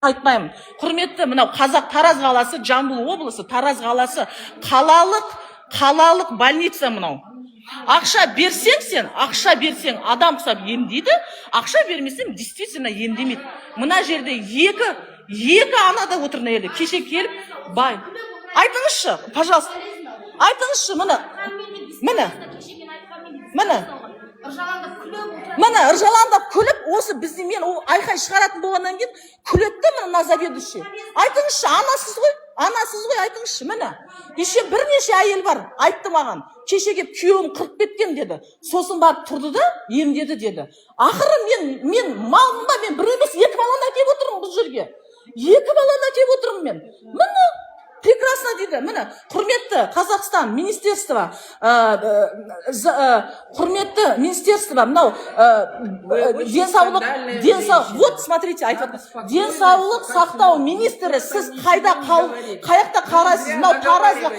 айтпаймын. Құрметті мынау Қазақ Тараз қаласы, Жамбыл облысы, Тараз қаласы қалалық больница мынау. Ақша берсең сен, ақша берсең адам құсап емдейді, ақша бермесең действительно емдемейді. Мына жерде екі ана да отыр мына жерде. Кеше келіп, бай. Айтыңызшы, пожалуйста. Айтыңызшы, міне ыржаландап күліп, осы бізде мен айқай шығаратын болғаннан кейін күлетті мына заведующий. Айтыңызшы, анасыз ғой, айтыңызшы, міне. Еще бірнеше әйел бар, айтты маған. Кеше келіп күйеуім қырып кеткен деді. Сосын барып тұрды да, емдеді деді. Ақыры мен малымда мен бір емес екі баланы әкеп отырмын бұл жерге. Екі баланы әкеп отырмын мен. Міне прекрасно дейді. Міне, құрметті Қазақстан министерство, құрметті министерство, мынау денсаулық, вот смотрите, денсаулық сақтау министрі, сіз қайда қаяқта қарайсыз, мынау Таразға